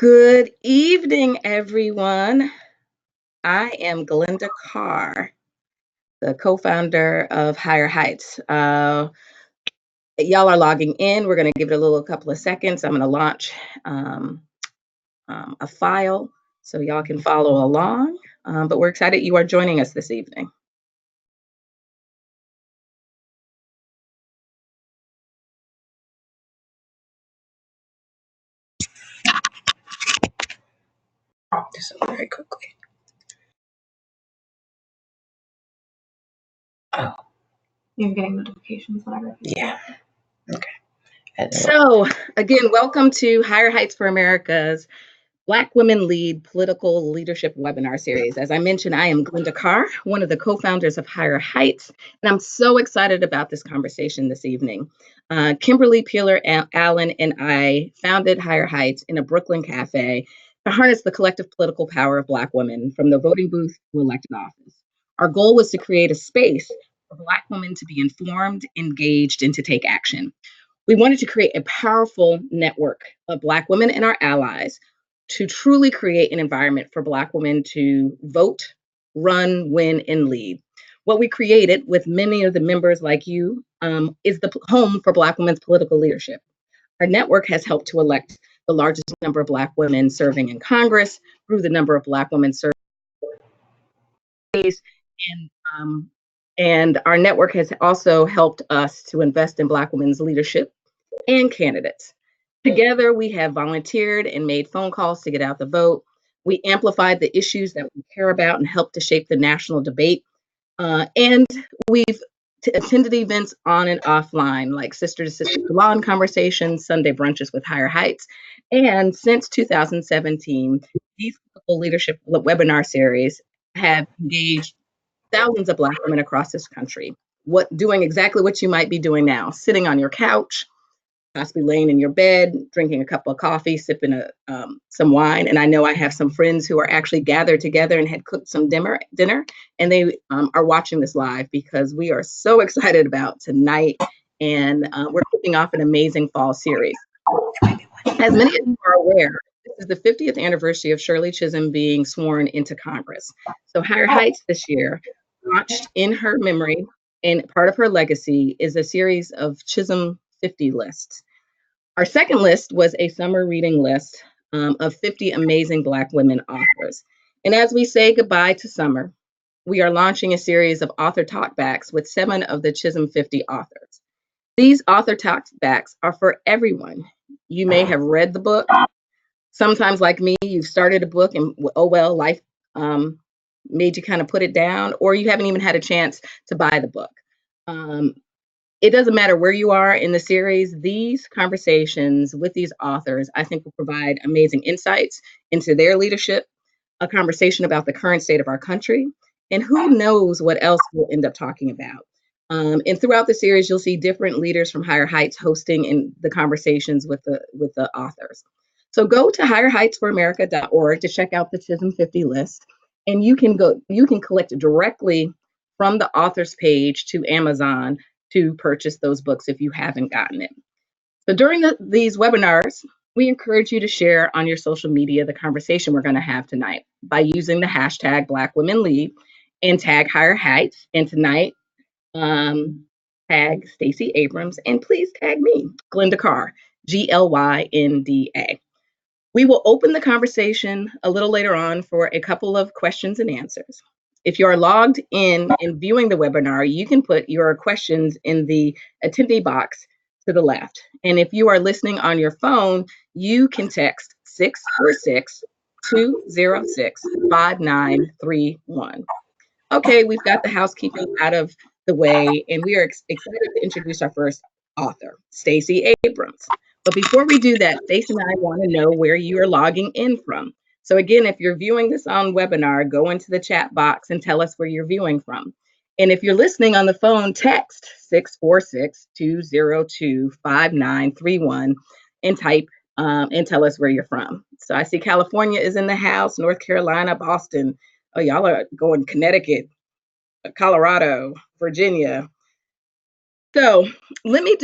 Good evening, everyone. I am Glenda Carr, the co-founder of Higher Heights. Y'all are logging in. We're going to give it a couple of seconds. I'm going to launch um, a file so y'all can follow along. But we're excited you are joining us this evening. This very quickly. Oh, You're getting notifications whenever. Yeah. Okay. So again, welcome to Higher Heights for America's Black Women Lead Political Leadership Webinar Series. As I mentioned, I am Glenda Carr, one of the co-founders of Higher Heights, and I'm so excited about this conversation this evening. Kimberly Peeler Allen and I founded Higher Heights in a Brooklyn cafe to harness the collective political power of Black women from the voting booth to elected office. Our goal was to create a space for Black women to be informed, engaged, and to take action. We wanted to create a powerful network of Black women and our allies to truly create an environment for Black women to vote, run, win, and lead. What we created with many of the members like you is the home for Black women's political leadership. Our network has helped to elect the largest number of Black women serving in Congress, grew the number of Black women serving and our network has also helped us to invest in Black women's leadership and candidates. Together, we have volunteered and made phone calls to get out the vote. We amplified the issues that we care about and helped to shape the national debate. And we've attended events on and offline, like Sister to Sister Salon conversations, Sunday brunches with Higher Heights. And since 2017, these leadership webinar series have engaged thousands of Black women across this country, doing exactly what you might be doing now, sitting on your couch, possibly laying in your bed, drinking a cup of coffee, sipping some wine. And I know I have some friends who are actually gathered together and had cooked some dinner, and they are watching this live because we are so excited about tonight. And we're kicking off an amazing fall series. As many of you are aware, this is the 50th anniversary of Shirley Chisholm being sworn into Congress. So Higher Heights this year launched in her memory, and part of her legacy is a series of Chisholm 50 lists. Our second list was a summer reading list of 50 amazing Black women authors. And as we say goodbye to summer, we are launching a series of author talkbacks with 7 of the Chisholm 50 authors. These author talkbacks are for everyone. You may have read the book. Sometimes, like me, you've started a book and, oh, well, life made you kind of put it down, or you haven't even had a chance to buy the book. It doesn't matter where you are in the series, these conversations with these authors, I think, will provide amazing insights into their leadership, a conversation about the current state of our country, and who knows what else we'll end up talking about. And throughout the series, you'll see different leaders from Higher Heights hosting in the conversations with the authors. So go to higherheightsforamerica.org to check out the Chisholm 50 list, and you can collect directly from the author's page to Amazon to purchase those books if you haven't gotten it. So during these webinars, we encourage you to share on your social media the conversation we're going to have tonight by using the hashtag Black Women Lead and tag Higher Heights. And tonight, tag Stacey Abrams, and please tag me, Glenda Carr, Glynda. We will open the conversation a little later on for a couple of questions and answers. If you are logged in and viewing the webinar, you can put your questions in the attendee box to the left. And if you are listening on your phone, you can text 646-206-5931. Okay, we've got the housekeeping out of the way, and we are excited to introduce our first author, Stacey Abrams. But before we do that, Stacey and I want to know where you are logging in from. So again, if you're viewing this on webinar, go into the chat box and tell us where you're viewing from. And if you're listening on the phone, text 646-202-5931 and type and tell us where you're from. So I see California is in the house, North Carolina, Boston. Oh, y'all are going Connecticut, Colorado, Virginia. So let me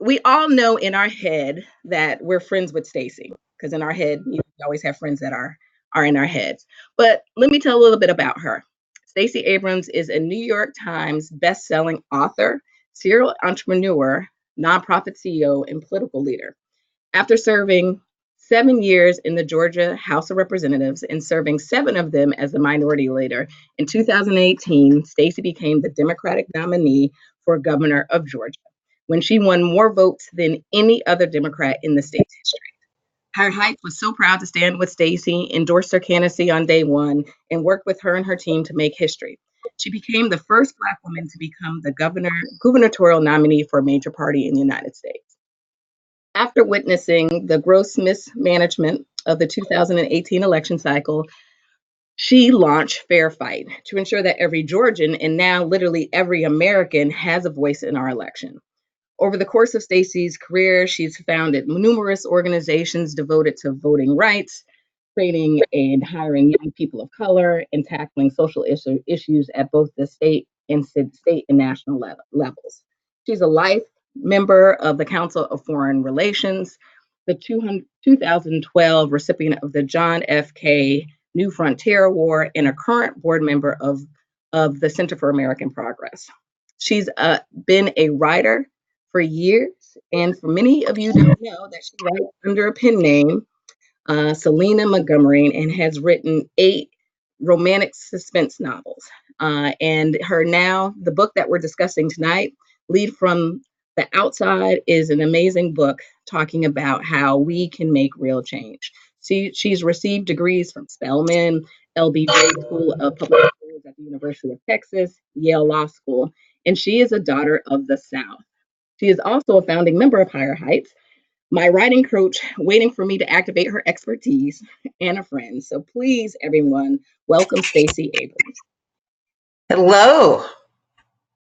we all know in our head that we're friends with Stacey because in our head, we always have friends that are in our heads. But let me tell a little bit about her. Stacey Abrams is a New York Times best-selling author, serial entrepreneur, nonprofit CEO, and political leader. After serving 7 years in the Georgia House of Representatives and serving 7 of them as the minority leader, in 2018, Stacey became the Democratic nominee for governor of Georgia when she won more votes than any other Democrat in the state's history. Higher Heights was so proud to stand with Stacey, endorsed her candidacy on day one, and worked with her and her team to make history. She became the first Black woman to become the gubernatorial nominee for a major party in the United States. After witnessing the gross mismanagement of the 2018 election cycle, she launched Fair Fight to ensure that every Georgian and now literally every American has a voice in our election. Over the course of Stacey's career, she's founded numerous organizations devoted to voting rights, training and hiring young people of color, and tackling social issues at both the state and national levels. She's a life member of the Council of Foreign Relations, the 2012 recipient of the John F. K. New Frontier Award, and a current board member of the Center for American Progress. She's been a writer for years, and for many of you don't know that she writes under a pen name, Selena Montgomery, and has written 8 romantic suspense novels. And the book that we're discussing tonight, Lead from the Outside, is an amazing book talking about how we can make real change. She's received degrees from Spelman, LBJ School of Public Affairs at the University of Texas, Yale Law School, and she is a daughter of the South. She is also a founding member of Higher Heights, my writing coach, waiting for me to activate her expertise, and a friend. So please, everyone, welcome Stacey Abrams. Hello.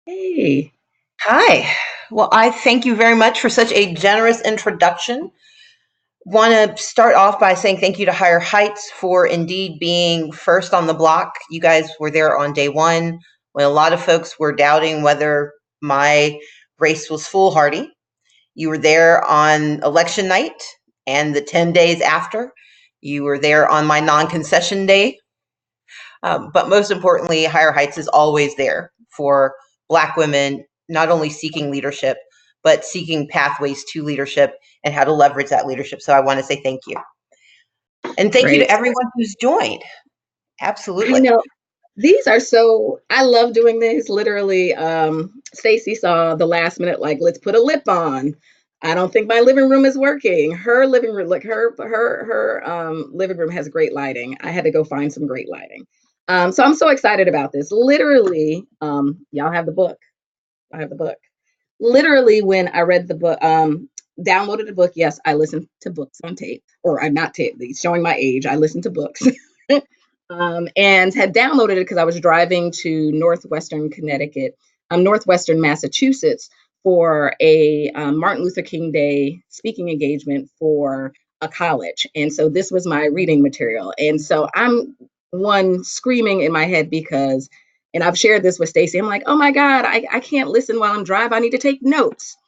Hey. Hi. Well, I thank you very much for such a generous introduction. Want to start off by saying thank you to Higher Heights for indeed being first on the block. You guys were there on day one when a lot of folks were doubting whether my race was foolhardy. You were there on election night and the 10 days after. You were there on my non-concession day. But most importantly, Higher Heights is always there for Black women, not only seeking leadership, but seeking pathways to leadership and how to leverage that leadership. So I want to say thank you. And thank you to everyone who's joined. Absolutely. I know. These are I love doing this. Literally, Stacey saw the last minute, like, let's put a lip on. I don't think my living room is working. Her living room, like her living room has great lighting. I had to go find some great lighting. So I'm so excited about this. Literally, y'all have the book. I have the book. Literally, when I read the book, downloaded the book. Yes, I listened to books on tape, or I'm not tape. Showing my age. I listened to books. And had downloaded it because I was driving to Northwestern Connecticut, Northwestern Massachusetts for a Martin Luther King Day speaking engagement for a college. And so this was my reading material. And so I'm screaming in my head because, and I've shared this with Stacey, I'm like, oh my God, I can't listen while I'm driving. I need to take notes.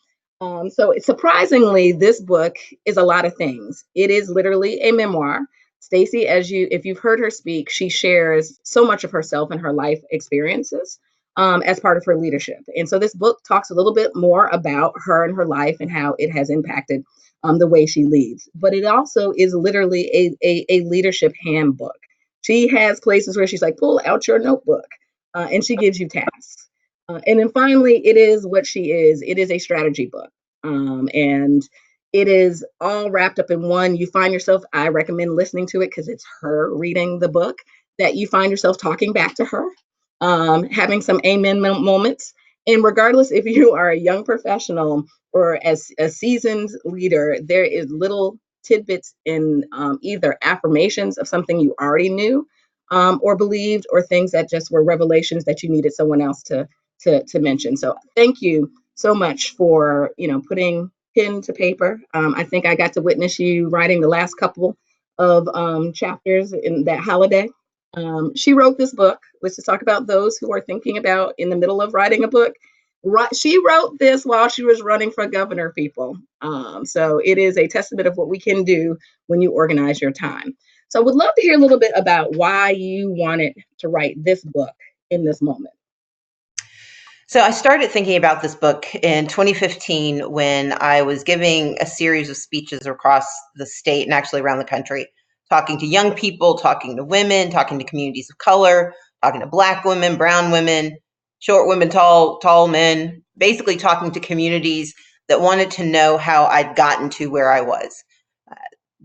So surprisingly, this book is a lot of things. It is literally a memoir. Stacey, if you've heard her speak, she shares so much of herself and her life experiences as part of her leadership. And so this book talks a little bit more about her and her life and how it has impacted the way she leads. But it also is literally a leadership handbook. She has places where she's like, pull out your notebook, and she gives you tasks. And then finally, it is what she is. It is a strategy book. And it is all wrapped up in one. You find yourself, I recommend listening to it because it's her reading the book, that you find yourself talking back to her, having some amen moments. And regardless if you are a young professional or as a seasoned leader, there is little tidbits in either affirmations of something you already knew or believed, or things that just were revelations that you needed someone else to mention. So thank you so much for putting pen to paper. I think I got to witness you writing the last couple of chapters in that holiday. She wrote this book. Let's just talk about those who are thinking about in the middle of writing a book. She wrote this while she was running for governor, people. So it is a testament of what we can do when you organize your time. So I would love to hear a little bit about why you wanted to write this book in this moment. So I started thinking about this book in 2015 when I was giving a series of speeches across the state and actually around the country, talking to young people, talking to women, talking to communities of color, talking to Black women, brown women, short women, tall men, basically talking to communities that wanted to know how I'd gotten to where I was.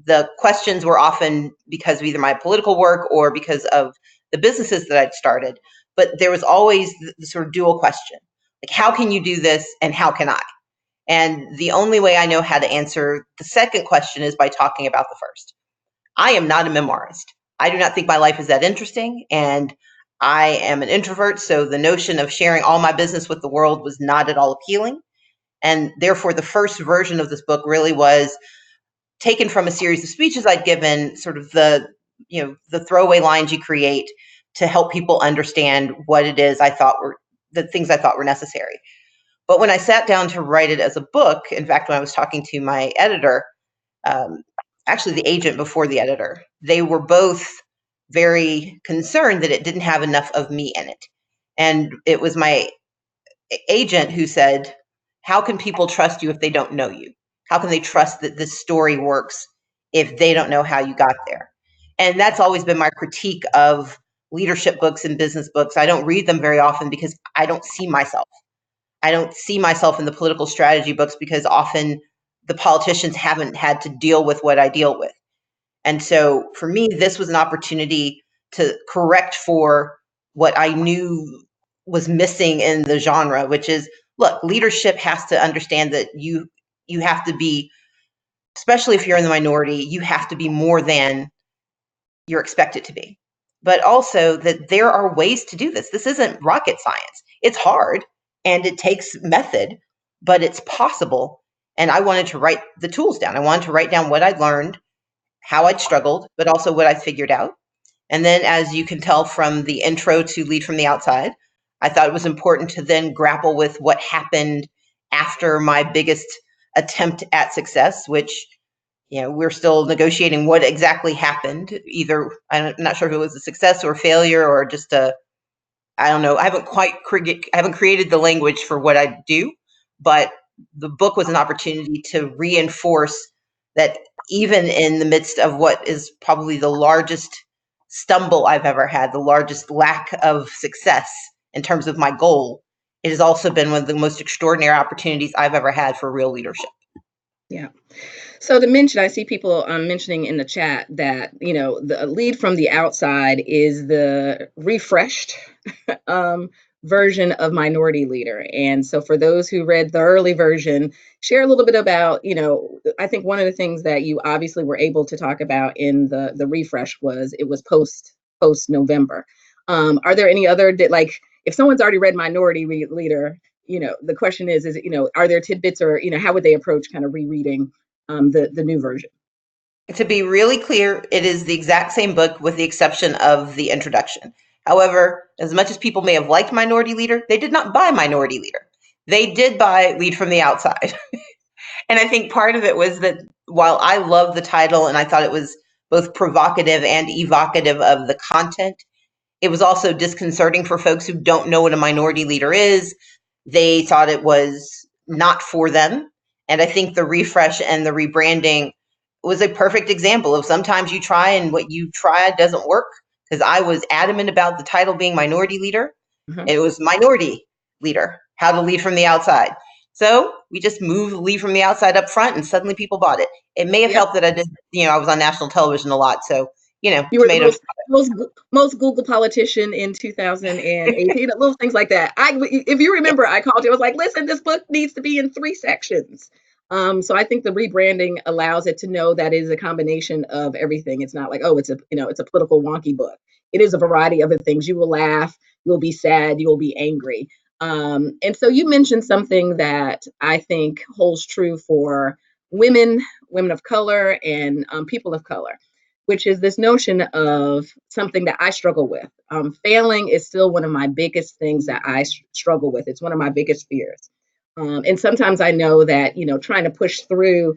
The questions were often because of either my political work or because of the businesses that I'd started, but there was always the sort of dual question, like, how can you do this and how can I? And the only way I know how to answer the second question is by talking about the first. I am not a memoirist. I do not think my life is that interesting, and I am an introvert, so the notion of sharing all my business with the world was not at all appealing. And therefore, the first version of this book really was taken from a series of speeches I'd given, sort of the throwaway lines you create to help people understand what it is I thought were the things I thought were necessary. But when I sat down to write it as a book, in fact, when I was talking to my editor, actually the agent before the editor, they were both very concerned that it didn't have enough of me in it. And it was my agent who said, how can people trust you if they don't know you? How can they trust that this story works if they don't know how you got there? And that's always been my critique of leadership books and business books. I don't read them very often because I don't see myself. I don't see myself in the political strategy books because often the politicians haven't had to deal with what I deal with. And so for me, this was an opportunity to correct for what I knew was missing in the genre, which is, look, leadership has to understand that you have to be, especially if you're in the minority, you have to be more than you're expected to be. But also that there are ways to do this. This isn't rocket science. It's hard and it takes method, but it's possible. And I wanted to write the tools down. I wanted to write down what I'd learned, how I'd struggled, but also what I figured out. And then, as you can tell from the intro to Lead from the Outside, I thought it was important to then grapple with what happened after my biggest attempt at success, which, we're still negotiating what exactly happened. Either, I'm not sure if it was a success or a failure or just I don't know. I haven't created the language for what I do, but the book was an opportunity to reinforce that even in the midst of what is probably the largest stumble I've ever had, the largest lack of success in terms of my goal, it has also been one of the most extraordinary opportunities I've ever had for real leadership. Yeah. So to mention, I see people mentioning in the chat that, the Lead from the Outside is the refreshed version of Minority Leader. And so for those who read the early version, share a little bit about, I think one of the things that you obviously were able to talk about in the refresh was it was post November. Are there any other, like, if someone's already read Minority Leader, the question is, are there tidbits or, how would they approach kind of rereading the new version? To be really clear, it is the exact same book with the exception of the introduction. However, as much as people may have liked Minority Leader, they did not buy Minority Leader. They did buy Lead from the Outside. And I think part of it was that while I loved the title and I thought it was both provocative and evocative of the content, it was also disconcerting for folks who don't know what a minority leader is. They thought it was not for them. And I think the refresh and the rebranding was a perfect example of sometimes you try and what you try doesn't work. Because I was adamant about the title being Minority Leader. Mhm. It was Minority Leader, How to Lead from the Outside. So we just moved Lead from the Outside up front and suddenly people bought it. It may have helped that I did, I was on national television a lot. So, You were the tomatoes. most Google politician in 2018, little things like that. If you remember, I called you. I was like, "Listen, this book needs to be in 3 sections." So I think the rebranding allows it to know that it is a combination of everything. It's not like, oh, it's a political wonky book. It is a variety of other things. You will laugh, you'll be sad, you'll be angry. And so you mentioned something that I think holds true for women of color, and people of color. which is this notion of something that I struggle with. Failing is still one of my biggest things that I struggle with. It's one of my biggest fears. And sometimes I know that, trying to push through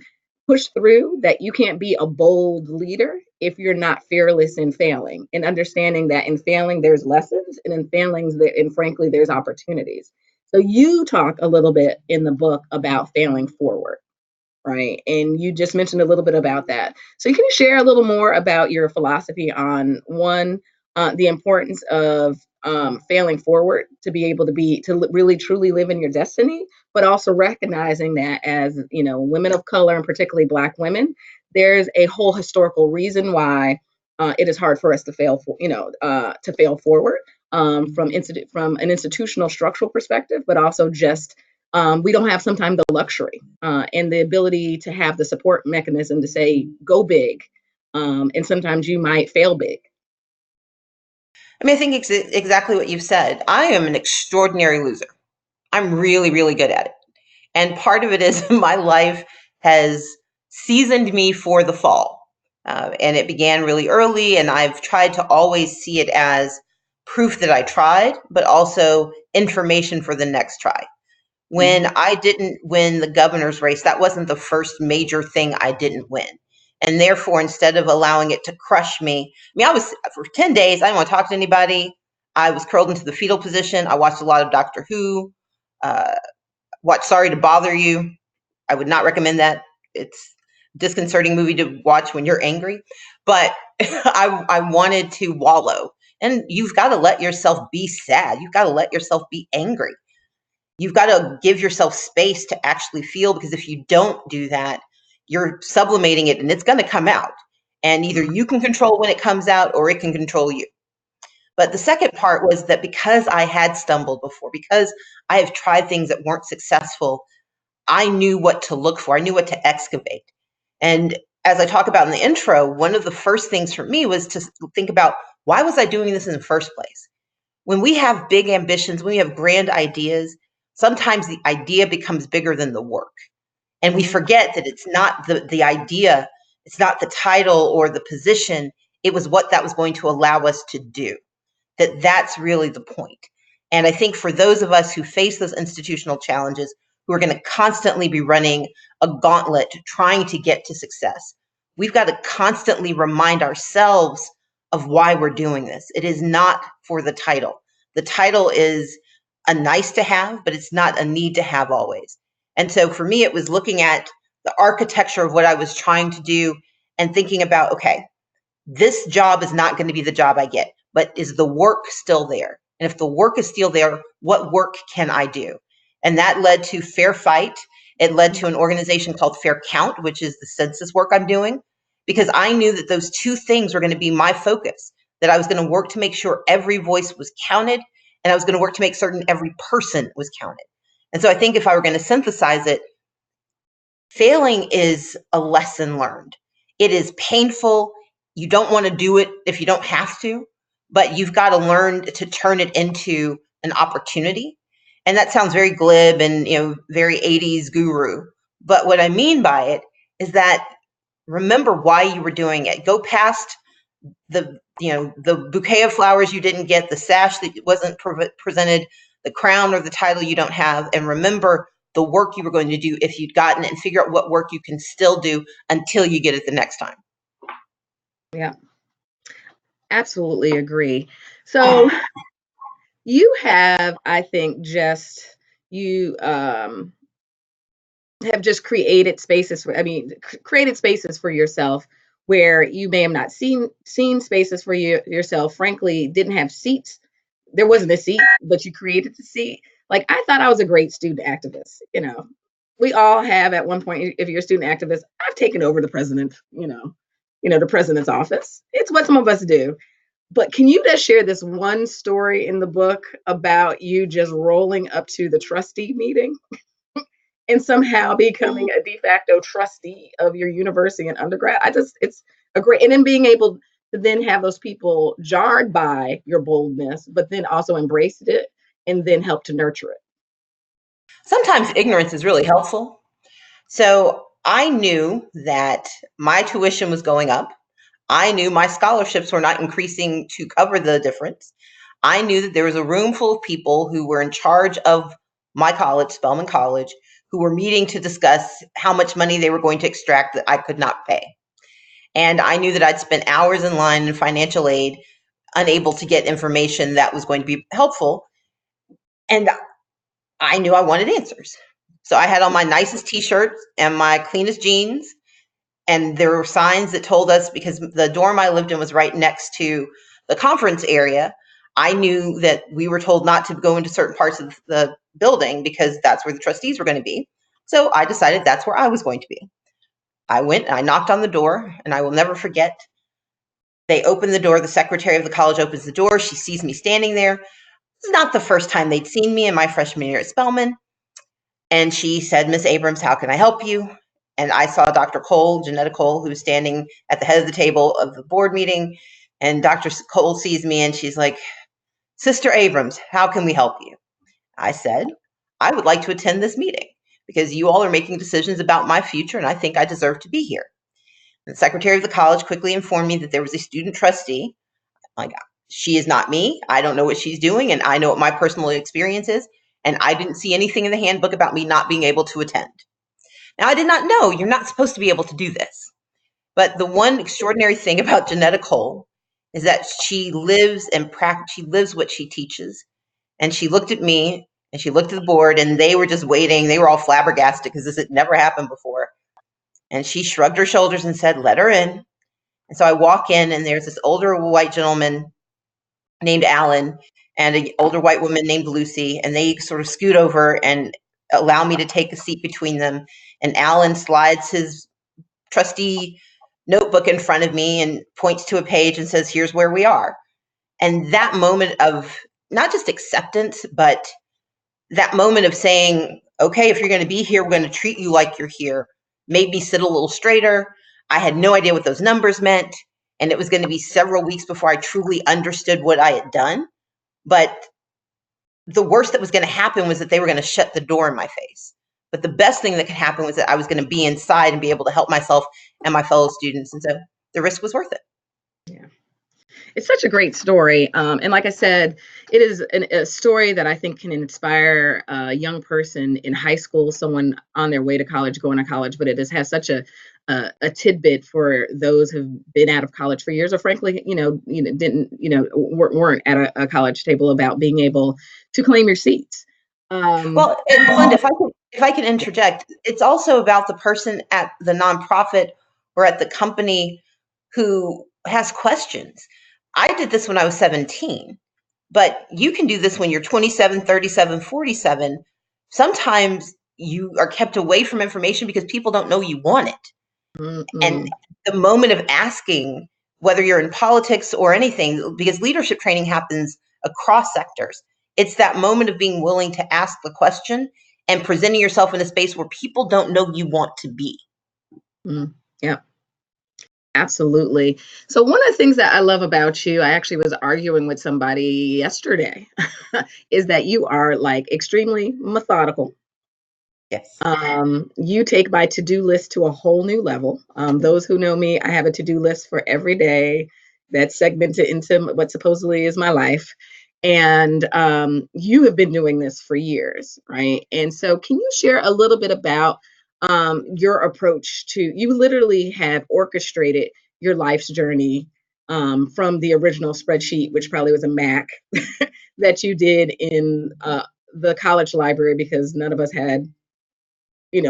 that you can't be a bold leader if you're not fearless in failing, and understanding that in failing there's lessons, and in failings and frankly there's opportunities. So you talk a little bit in the book about failing forward, right? And you just mentioned a little bit about that. So you can share a little more about your philosophy on one, the importance of failing forward to be able to really truly live in your destiny, but also recognizing that as women of color, and particularly Black women, there's a whole historical reason why it is hard for us to fail forward, from an institutional structural perspective, but also just we don't have sometimes the luxury and the ability to have the support mechanism to say, go big. And sometimes you might fail big. I mean, I think exactly what you've said. I am an extraordinary loser. I'm really, really good at it. And part of it is my life has seasoned me for the fall. And it began really early, and I've tried to always see it as proof that I tried, but also information for the next try. When I didn't win the governor's race, that wasn't the first major thing I didn't win. And therefore, instead of allowing it to crush me, I mean, I was for 10 days, I didn't want to talk to anybody. I was curled into the fetal position. I watched a lot of Doctor Who, watched Sorry to Bother You. I would not recommend that. It's a disconcerting movie to watch when you're angry. But I wanted to wallow. And you've got to let yourself be sad. You've got to let yourself be angry. You've got to give yourself space to actually feel, because if you don't do that, you're sublimating it and it's going to come out. And either you can control when it comes out or it can control you. But the second part was that because I had stumbled before, because I have tried things that weren't successful, I knew what to look for. I knew what to excavate. And as I talk about in the intro, one of the first things for me was to think about, why was I doing this in the first place? When we have big ambitions, when we have grand ideas, sometimes the idea becomes bigger than the work. And we forget that it's not the idea, it's not the title or the position, it was what that was going to allow us to do. That's really the point. And I think for those of us who face those institutional challenges, who are going to constantly be running a gauntlet trying to get to success, we've got to constantly remind ourselves of why we're doing this. It is not for the title. The title is a nice to have, but it's not a need to have always. And so for me, it was looking at the architecture of what I was trying to do and thinking about, okay, this job is not going to be the job I get, but is the work still there? And if the work is still there, what work can I do? And that led to Fair Fight. It led to an organization called Fair Count, which is the census work I'm doing, because I knew that those two things were going to be my focus, that I was going to work to make sure every voice was counted, and I was going to work to make certain every person was counted. And so I think if I were going to synthesize it, failing is a lesson learned. It is painful. You don't want to do it if you don't have to, but you've got to learn to turn it into an opportunity. And that sounds very glib and very 80s guru. But what I mean by it is that remember why you were doing it. Go past the bouquet of flowers you didn't get, the sash that wasn't presented, the crown or the title you don't have, and remember the work you were going to do if you'd gotten it, and figure out what work you can still do until you get it the next time. Yeah, absolutely agree. So you have, I think, you have just created spaces created spaces for yourself where you may have not seen spaces for yourself, frankly, didn't have seats. There wasn't a seat, but you created the seat. Like, I thought I was a great student activist. We all have at one point. If you're a student activist, I've taken over the president, the president's office. It's what some of us do. But can you just share this one story in the book about you just rolling up to the trustee meeting and somehow becoming a de facto trustee of your university and undergrad? It's a great, and then being able to then have those people jarred by your boldness, but then also embraced it and then help to nurture it. Sometimes ignorance is really helpful. So I knew that my tuition was going up. I knew my scholarships were not increasing to cover the difference. I knew that there was a room full of people who were in charge of my college, Spelman College, who were meeting to discuss how much money they were going to extract that I could not pay. And I knew that I'd spent hours in line in financial aid, unable to get information that was going to be helpful. And I knew I wanted answers. So I had on my nicest t-shirts and my cleanest jeans. And there were signs that told us, because the dorm I lived in was right next to the conference area, I knew that we were told not to go into certain parts of the building because that's where the trustees were going to be. So I decided that's where I was going to be. I went and I knocked on the door, and I will never forget. They opened the door. The secretary of the college opens the door. She sees me standing there. It's not the first time they'd seen me in my freshman year at Spelman. And she said, "Miss Abrams, how can I help you?" And I saw Dr. Cole, Janetta Cole, who was standing at the head of the table of the board meeting. And Dr. Cole sees me and she's like, "Sister Abrams, how can we help you?" I said, "I would like to attend this meeting because you all are making decisions about my future and I think I deserve to be here." The secretary of the college quickly informed me that there was a student trustee. Like, she is not me. I don't know what she's doing, and I know what my personal experience is. And I didn't see anything in the handbook about me not being able to attend. Now, I did not know you're not supposed to be able to do this. But the one extraordinary thing about Janetta Cole is that she lives she lives what she teaches. And she looked at me and she looked at the board, and they were just waiting. They were all flabbergasted because this had never happened before. And she shrugged her shoulders and said, "Let her in." And so I walk in, and there's this older white gentleman named Alan and an older white woman named Lucy, and they sort of scoot over and allow me to take a seat between them. And Alan slides his trustee notebook in front of me and points to a page and says, "Here's where we are." And that moment of not just acceptance, but that moment of saying, "Okay, if you're going to be here, we're going to treat you like you're here," made me sit a little straighter. I had no idea what those numbers meant. And it was going to be several weeks before I truly understood what I had done. But the worst that was going to happen was that they were going to shut the door in my face. But the best thing that could happen was that I was going to be inside and be able to help myself and my fellow students. And so the risk was worth it. Yeah. It's such a great story. And like I said, it is a story that I think can inspire a young person in high school, someone on their way to college, going to college, but it has such a tidbit for those who've been out of college for years, or frankly, weren't at a college table, about being able to claim your seats. Well, and Glenda, if I can interject, it's also about the person at the nonprofit or at the company who has questions. I did this when I was 17, but you can do this when you're 27, 37, 47. Sometimes you are kept away from information because people don't know you want it. Mm-hmm. And the moment of asking, whether you're in politics or anything, because leadership training happens across sectors, it's that moment of being willing to ask the question and presenting yourself in a space where people don't know you want to be. Yeah. Absolutely. So one of the things that I love about you, I actually was arguing with somebody yesterday, is that you are like extremely methodical. Yes. You take my to-do list to a whole new level. Those who know me, I have a to-do list for every day that's segmented into what supposedly is my life. And you have been doing this for years, right? And so can you share a little bit about your approach to, you literally have orchestrated your life's journey from the original spreadsheet, which probably was a Mac, that you did in the college library, because none of us had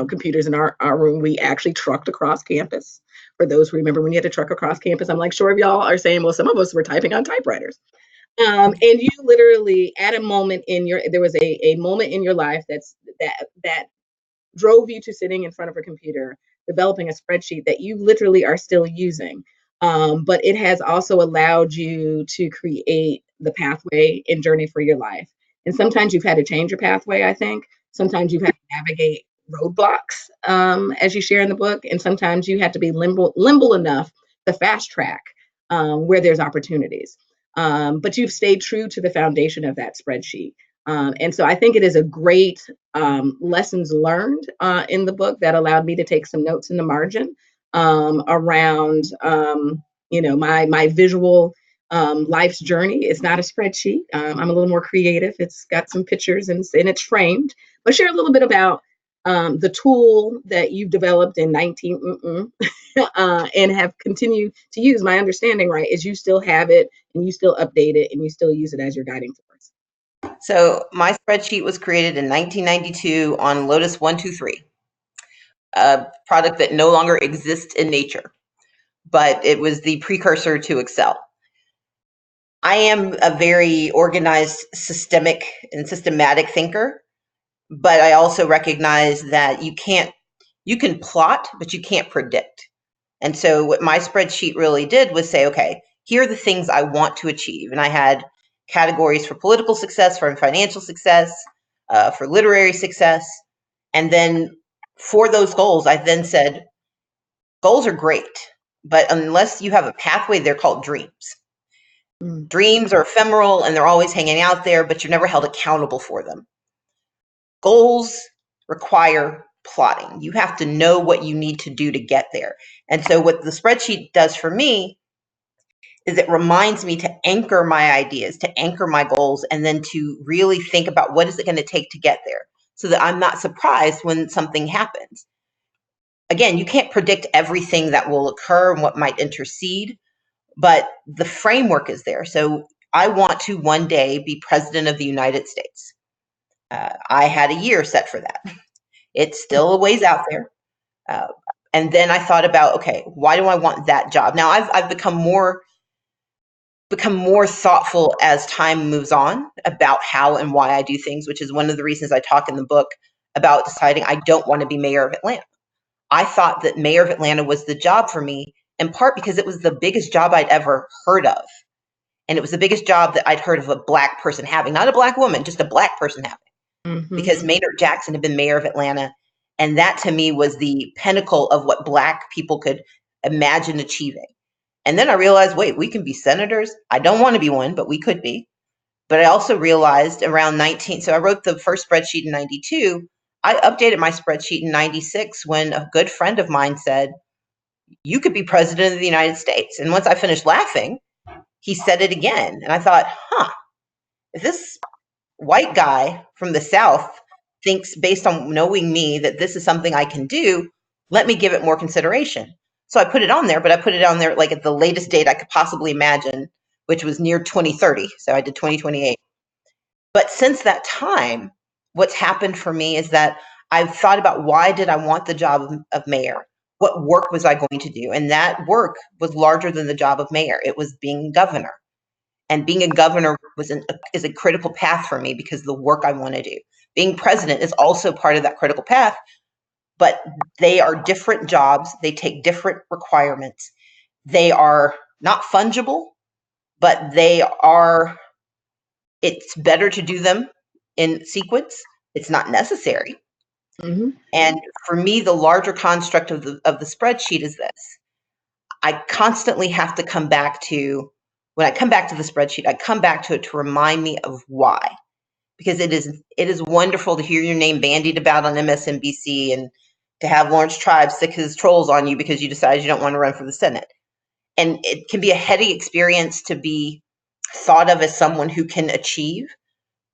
computers in our room. We actually trucked across campus. For those who remember when you had to truck across campus, I'm like, sure, if y'all are saying, well, some of us were typing on typewriters. And you literally, at a moment there was a moment in your life that drove you to sitting in front of a computer, developing a spreadsheet that you literally are still using. But it has also allowed you to create the pathway and journey for your life. And sometimes you've had to change your pathway, I think. Sometimes you've had to navigate roadblocks, as you share in the book. And sometimes you have to be limble enough to fast track where there's opportunities. But you've stayed true to the foundation of that spreadsheet. And so I think it is a great lessons learned in the book that allowed me to take some notes in the margin around my visual life's journey is not a spreadsheet. I'm a little more creative. It's got some pictures and it's framed. But share a little bit about the tool that you've developed in 19 and have continued to use. My understanding, right, is you still have it and you still update it and you still use it as your guiding force. So my spreadsheet was created in 1992 on Lotus 123, a product that no longer exists in nature, but it was the precursor to Excel. I am a very organized, systematic thinker, but I also recognize that you can plot, but you can't predict. And so what my spreadsheet really did was say, okay, here are the things I want to achieve. And I had categories for political success, for financial success, for literary success. And then for those goals, I then said, goals are great, but unless you have a pathway, they're called dreams. Dreams are ephemeral and they're always hanging out there, but you're never held accountable for them. Goals require plotting. You have to know what you need to do to get there. And so what the spreadsheet does for me is it reminds me to anchor my ideas, to anchor my goals, and then to really think about what is it going to take to get there so that I'm not surprised when something happens. Again, you can't predict everything that will occur and what might intercede, but the framework is there. So I want to one day be president of the United States. I had a year set for that. It's still a ways out there. And then I thought about, okay, why do I want that job? Now I've become more thoughtful as time moves on about how and why I do things, which is one of the reasons I talk in the book about deciding I don't want to be mayor of Atlanta. I thought that mayor of Atlanta was the job for me, in part because it was the biggest job I'd ever heard of. And it was the biggest job that I'd heard of a Black person having, not a Black woman, just a Black person having. Because Maynard Jackson had been mayor of Atlanta. And that to me was the pinnacle of what Black people could imagine achieving. And then I realized, wait, we can be senators. I don't want to be one, but we could be. But I also realized around 19, so I wrote the first spreadsheet in 92. I updated my spreadsheet in 96 when a good friend of mine said, you could be president of the United States. And once I finished laughing, he said it again. And I thought, if this white guy from the South thinks, based on knowing me, that this is something I can do, let me give it more consideration. So I put it on there, but I put it on there like at the latest date I could possibly imagine, which was near 2030. So I did 2028. But since that time, what's happened for me is that I've thought about, why did I want the job of mayor? What work was I going to do? And that work was larger than the job of mayor. It was being governor. And being a governor is a critical path for me because of the work I want to do. Being president is also part of that critical path, but they are different jobs. They take different requirements. They are not fungible, but it's better to do them in sequence. It's not necessary. And for me, the larger construct of the spreadsheet is this. I constantly have to come back to, when I come back to the spreadsheet, I come back to it to remind me of why. Because it is wonderful to hear your name bandied about on MSNBC and to have Lawrence Tribe stick his trolls on you because you decided you don't want to run for the Senate. And it can be a heady experience to be thought of as someone who can achieve.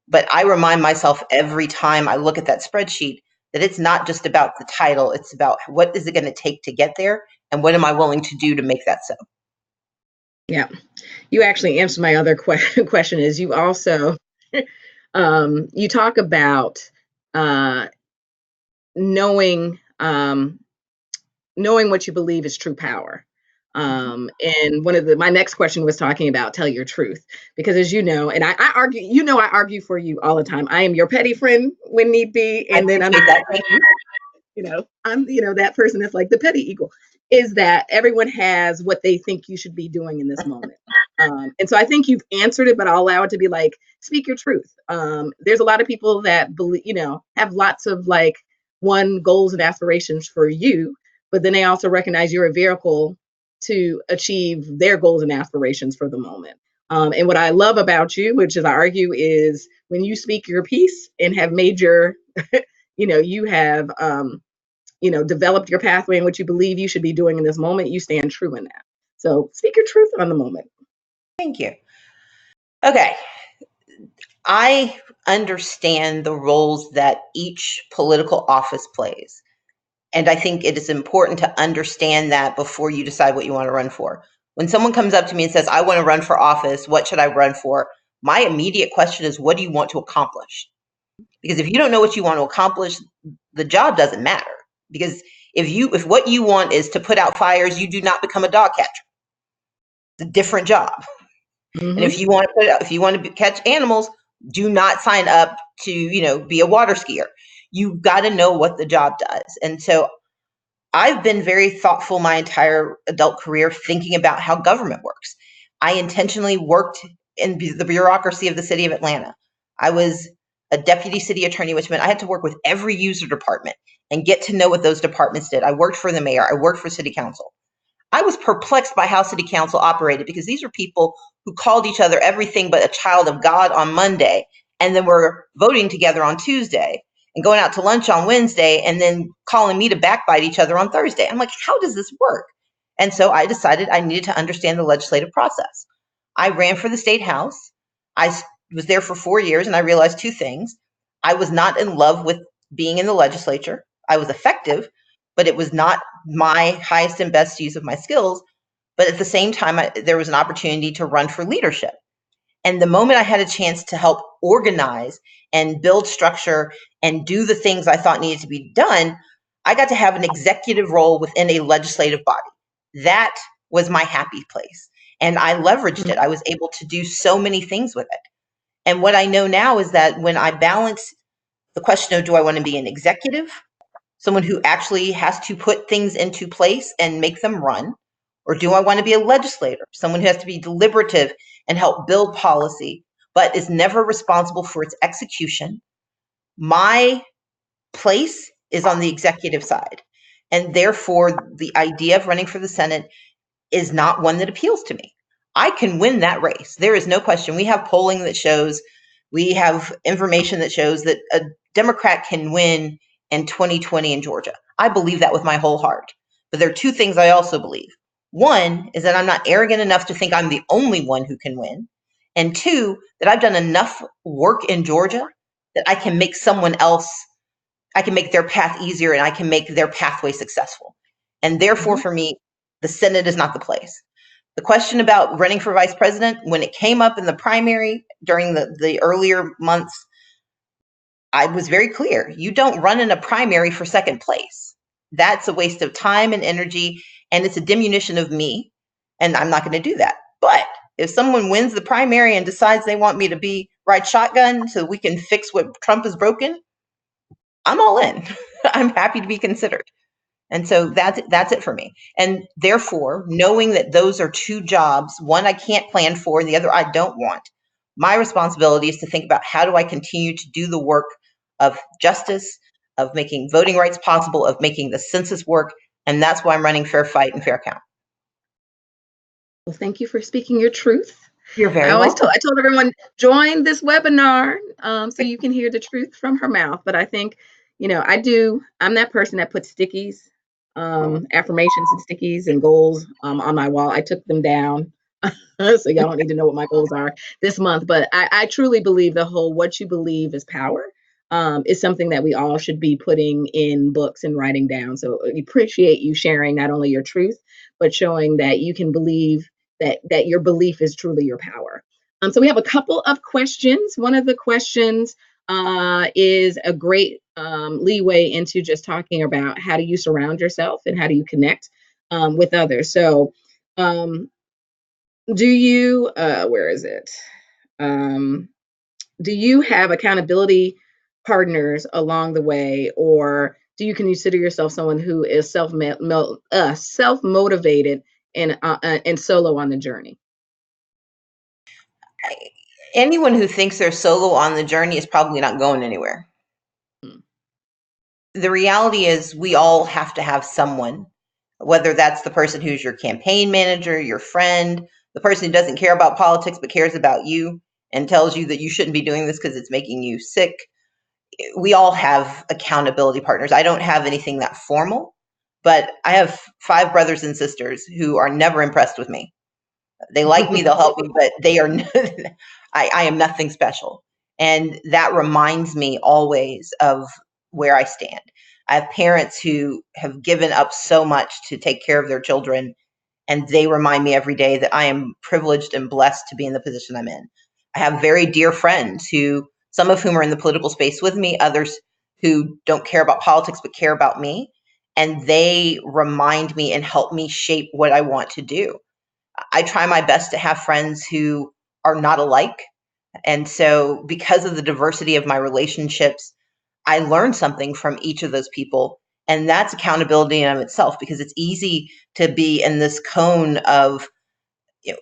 But I remind myself every time I look at that spreadsheet that it's not just about the title, it's about what is it going to take to get there and what am I willing to do to make that so. Yeah, you actually answered my other question is you also, you talk about knowing what you believe is true power. And my next question was talking about tell your truth, because as you know, and I argue, I argue for you all the time. I am your petty friend when need be. And then I'm that, I'm, that person that's like the petty equal, is that everyone has what they think you should be doing in this moment. And so I think you've answered it, but I'll allow it to be like, speak your truth. There's a lot of people that believe, have lots of goals and aspirations for you, but then they also recognize you're a vehicle to achieve their goals and aspirations for the moment. And what I love about you, which is I argue, is when you speak your piece and have made your, you have, developed your pathway and what you believe you should be doing in this moment, you stand true in that. So speak your truth on the moment. Thank you. Okay. I understand the roles that each political office plays. And I think it is important to understand that before you decide what you want to run for. When someone comes up to me and says, I want to run for office, what should I run for? My immediate question is, what do you want to accomplish? Because if you don't know what you want to accomplish, the job doesn't matter. Because if what you want is to put out fires, you do not become a dog catcher. It's a different job. And if you want to catch animals, do not sign up to, be a water skier. You've got to know what the job does. And so I've been very thoughtful my entire adult career thinking about how government works. I intentionally worked in the bureaucracy of the city of Atlanta. I was a deputy city attorney, which meant I had to work with every user department and get to know what those departments did. I worked for the mayor. I worked for city council. I was perplexed by how city council operated because these are people who called each other everything but a child of God on Monday and then were voting together on Tuesday and going out to lunch on Wednesday and then calling me to backbite each other on Thursday. I'm like, how does this work? And so I decided I needed to understand the legislative process. I ran for the state house. I was there for 4 years and I realized two things. I was not in love with being in the legislature. I was effective, but it was not my highest and best use of my skills. But at the same time, there was an opportunity to run for leadership. And the moment I had a chance to help organize and build structure and do the things I thought needed to be done, I got to have an executive role within a legislative body. That was my happy place. And I leveraged it. I was able to do so many things with it. And what I know now is that when I balance the question of, do I want to be an executive, someone who actually has to put things into place and make them run? Or do I want to be a legislator, someone who has to be deliberative and help build policy, but is never responsible for its execution? My place is on the executive side. And therefore, the idea of running for the Senate is not one that appeals to me. I can win that race. There is no question. We have polling that shows, we have information that shows that a Democrat can win in 2020 in Georgia. I believe that with my whole heart. But there are two things I also believe. One is that I'm not arrogant enough to think I'm the only one who can win. And two, that I've done enough work in Georgia that I can make someone else, I can make their path easier and I can make their pathway successful. And therefore, for me, the Senate is not the place. The question about running for vice president, when it came up in the primary during the earlier months, I was very clear. You don't run in a primary for second place. That's a waste of time and energy, and it's a diminution of me, and I'm not going to do that. But if someone wins the primary and decides they want me to ride shotgun so we can fix what Trump has broken, I'm all in. I'm happy to be considered. And so that's it for me. And therefore, knowing that those are two jobs, one I can't plan for, and the other I don't want, my responsibility is to think about how do I continue to do the work of justice, of making voting rights possible, of making the census work. And that's why I'm running Fair Fight and Fair Count. Well, thank you for speaking your truth. You're very I welcome. told everyone, join this webinar so you can hear the truth from her mouth. But I think, I'm that person that puts stickies, affirmations and stickies and goals on my wall. I took them down. So y'all don't need to know what my goals are this month. But I truly believe the whole what you believe is power is something that we all should be putting in books and writing down. So I appreciate you sharing not only your truth, but showing that you can believe that your belief is truly your power. So we have a couple of questions. One of the questions is a great leeway into just talking about how do you surround yourself and how do you connect with others. So do you, where is it? Do you have accountability partners along the way, or do you consider yourself someone who is self-motivated and solo on the journey? Anyone who thinks they're solo on the journey is probably not going anywhere. The reality is we all have to have someone, whether that's the person who's your campaign manager, your friend, the person who doesn't care about politics but cares about you and tells you that you shouldn't be doing this because it's making you sick. We all have accountability partners. I don't have anything that formal, but I have 5 brothers and sisters who are never impressed with me. They like me, they'll help me, but they are, I am nothing special. And that reminds me always of where I stand. I have parents who have given up so much to take care of their children, and they remind me every day that I am privileged and blessed to be in the position I'm in. I have very dear friends who, some of whom are in the political space with me, others who don't care about politics but care about me. And they remind me and help me shape what I want to do. I try my best to have friends who are not alike. And so, because of the diversity of my relationships, I learn something from each of those people. And that's accountability in of itself, because it's easy to be in this cone of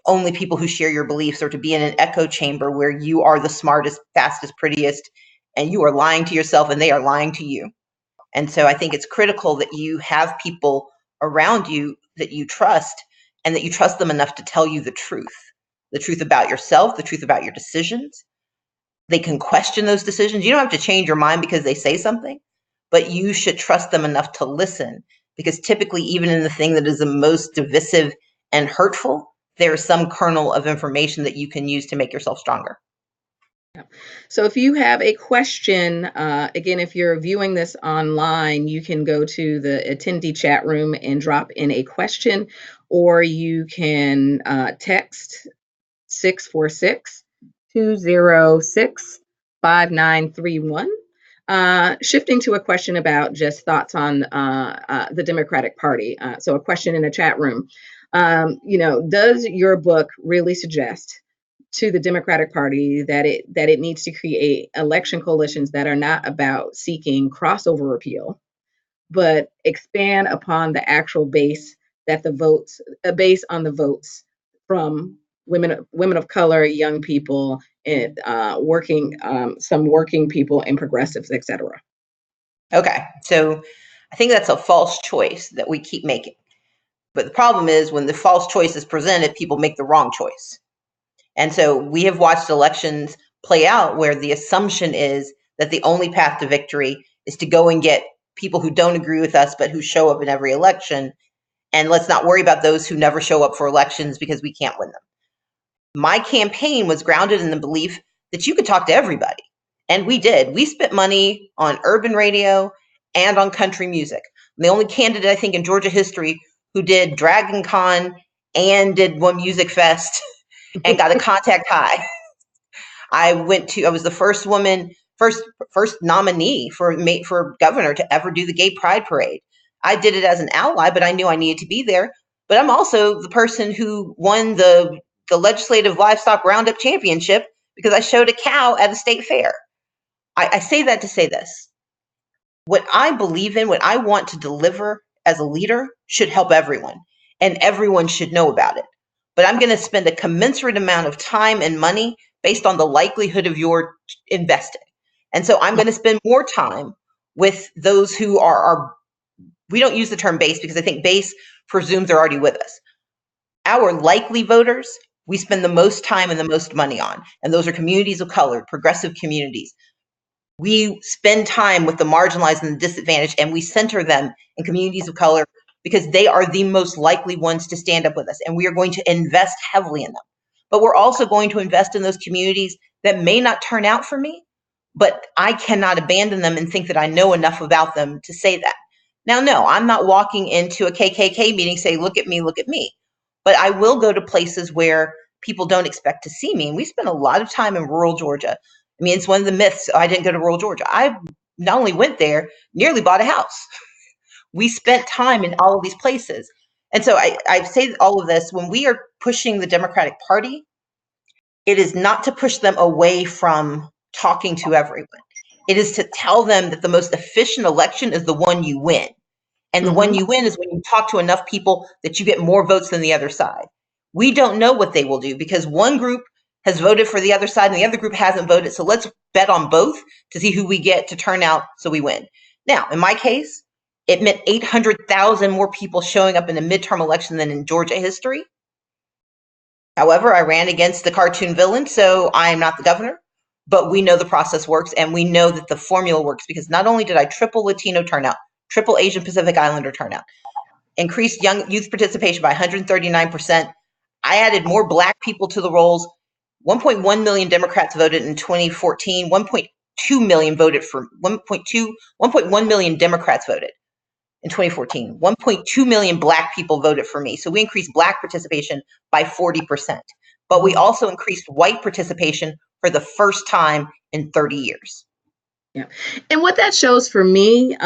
only people who share your beliefs, or to be in an echo chamber where you are the smartest, fastest, prettiest, and you are lying to yourself and they are lying to you. And so I think it's critical that you have people around you that you trust, and that you trust them enough to tell you the truth about yourself, the truth about your decisions. They can question those decisions. You don't have to change your mind because they say something, but you should trust them enough to listen, because typically, even in the thing that is the most divisive and hurtful, there's some kernel of information that you can use to make yourself stronger. So if you have a question, again, if you're viewing this online, you can go to the attendee chat room and drop in a question, or you can text 646-206-5931. Shifting to a question about just thoughts on the Democratic Party. So a question in the chat room. Does your book really suggest to the Democratic Party that it needs to create election coalitions that are not about seeking crossover repeal, but expand upon the actual base that the votes, based on the votes from women of color, young people, and some working people and progressives, etc. Okay, so I think that's a false choice that we keep making. But the problem is, when the false choice is presented, people make the wrong choice. And so we have watched elections play out where the assumption is that the only path to victory is to go and get people who don't agree with us, but who show up in every election. And let's not worry about those who never show up for elections because we can't win them. My campaign was grounded in the belief that you could talk to everybody. And we did. We spent money on urban radio and on country music. I'm the only candidate, I think, in Georgia history who did Dragon Con and did one music fest and got a contact high. I was the first woman, first nominee for governor to ever do the gay pride parade. I did it as an ally, but I knew I needed to be there. But I'm also the person who won the legislative livestock roundup championship because I showed a cow at a state fair. I say that to say this. What I believe in, what I want to deliver as a leader, should help everyone, and everyone should know about it. But I'm going to spend a commensurate amount of time and money based on the likelihood of your investing. And so I'm going to spend more time with those who are we don't use the term base because I think base presumes they're already with us. Our likely voters, we spend the most time and the most money on, and those are communities of color, progressive communities. We spend time with the marginalized and the disadvantaged, and we center them in communities of color because they are the most likely ones to stand up with us, and we are going to invest heavily in them. But we're also going to invest in those communities that may not turn out for me, but I cannot abandon them and think that I know enough about them to say that. Now, no, I'm not walking into a KKK meeting saying, look at me, look at me. But I will go to places where people don't expect to see me. And we spend a lot of time in rural Georgia. I mean, it's one of the myths. I didn't go to rural Georgia. I not only went there, nearly bought a house. We spent time in all of these places. And so I say all of this, when we are pushing the Democratic Party, it is not to push them away from talking to everyone. It is to tell them that the most efficient election is the one you win. And the one you win is when you talk to enough people that you get more votes than the other side. We don't know what they will do because one group has voted for the other side and the other group hasn't voted. So let's bet on both to see who we get to turn out so we win. Now, in my case, it meant 800,000 more people showing up in a midterm election than in Georgia history. However, I ran against the cartoon villain, so I am not the governor. But we know the process works, and we know that the formula works because not only did I triple Latino turnout, triple Asian Pacific Islander turnout, increased young youth participation by 139%. I added more Black people to the rolls. 1.1 million Democrats voted in 2014. 1.2 million voted for 1.1 million Democrats voted in 2014. 1.2 million Black people voted for me. So we increased Black participation by 40%. But we also increased white participation for the first time in 30 years. Yeah. And what that shows for me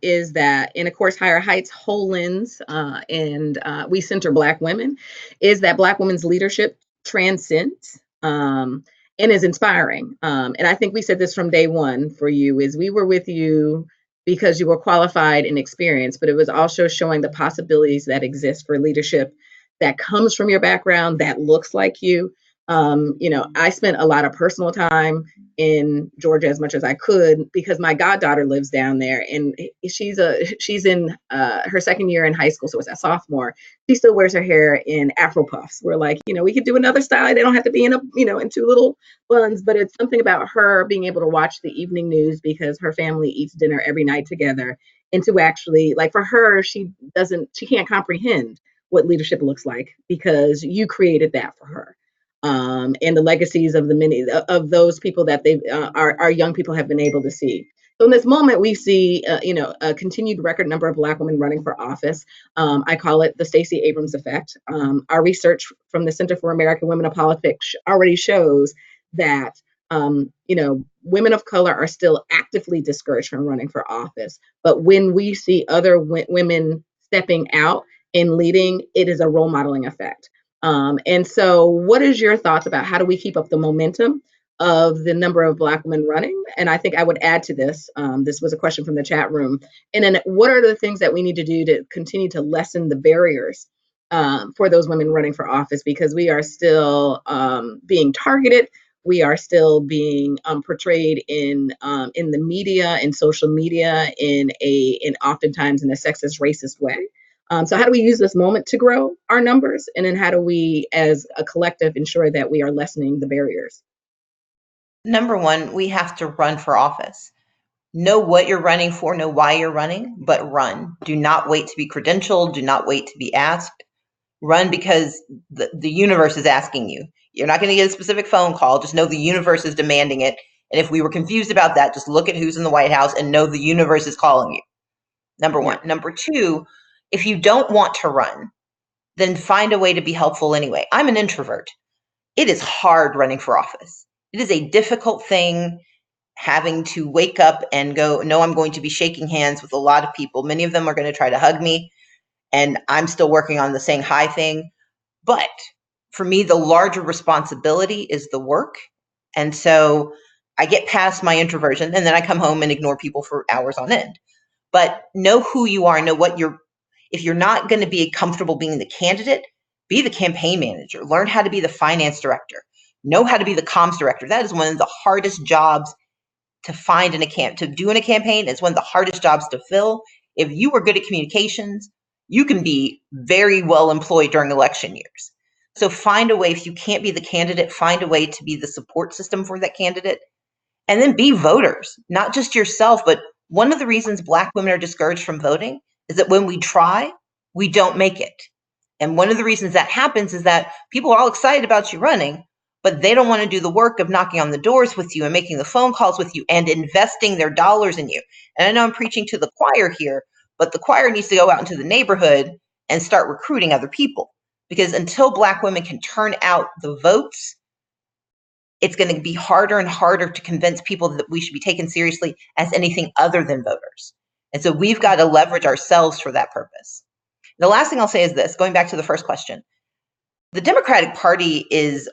is that, and of course, Higher Heights whole lens, and we center Black women, is that Black women's leadership transcends and is inspiring. And I think we said this from day one for you, is we were with you because you were qualified and experienced, but it was also showing the possibilities that exist for leadership that comes from your background, that looks like you. I spent a lot of personal time in Georgia as much as I could because my goddaughter lives down there, and she's in her second year in high school, so it's a sophomore. She still wears her hair in Afro puffs. We're like, we could do another style. They don't have to be in in two little buns, but it's something about her being able to watch the evening news because her family eats dinner every night together, and to actually, like, for her, she can't comprehend what leadership looks like because you created that for her. And the legacies of the many of those people that our young people have been able to see. So in this moment, we see, a continued record number of Black women running for office. I call it the Stacey Abrams effect. Our research from the Center for American Women in Politics already shows that, women of color are still actively discouraged from running for office. But when we see other women stepping out and leading, it is a role modeling effect. And so what is your thoughts about how do we keep up the momentum of the number of Black women running? And I think I would add to this, this was a question from the chat room. And then what are the things that we need to do to continue to lessen the barriers for those women running for office? Because we are still being targeted. We are still being portrayed in the media and social media in oftentimes in a sexist, racist way. So how do we use this moment to grow our numbers? And then how do we, as a collective, ensure that we are lessening the barriers? Number one, we have to run for office. Know what you're running for, know why you're running, but run. Do not wait to be credentialed. Do not wait to be asked. Run because the universe is asking you. You're not going to get a specific phone call. Just know the universe is demanding it. And if we were confused about that, just look at who's in the White House and know the universe is calling you. Number one. Yeah. Number two, if you don't want to run, then find a way to be helpful anyway. I'm an introvert. It is hard running for office. It is a difficult thing having to wake up and go, no, I'm going to be shaking hands with a lot of people. Many of them are going to try to hug me, and I'm still working on the saying hi thing. But for me, the larger responsibility is the work. And so I get past my introversion, and then I come home and ignore people for hours on end. But know who you are, know what if you're not going to be comfortable being the candidate, be the campaign manager, learn how to be the finance director, know how to be the comms director. That is one of the hardest jobs to find to do in a campaign. It's one of the hardest jobs to fill. If you are good at communications, you can be very well employed during election years. So find a way, if you can't be the candidate, find a way to be the support system for that candidate. And then be voters, not just yourself, but one of the reasons Black women are discouraged from voting is that when we try, we don't make it. And one of the reasons that happens is that people are all excited about you running, but they don't want to do the work of knocking on the doors with you and making the phone calls with you and investing their dollars in you. And I know I'm preaching to the choir here, but the choir needs to go out into the neighborhood and start recruiting other people. Because until Black women can turn out the votes, it's going to be harder and harder to convince people that we should be taken seriously as anything other than voters. And so we've got to leverage ourselves for that purpose. The last thing I'll say is this, going back to the first question. The Democratic Party is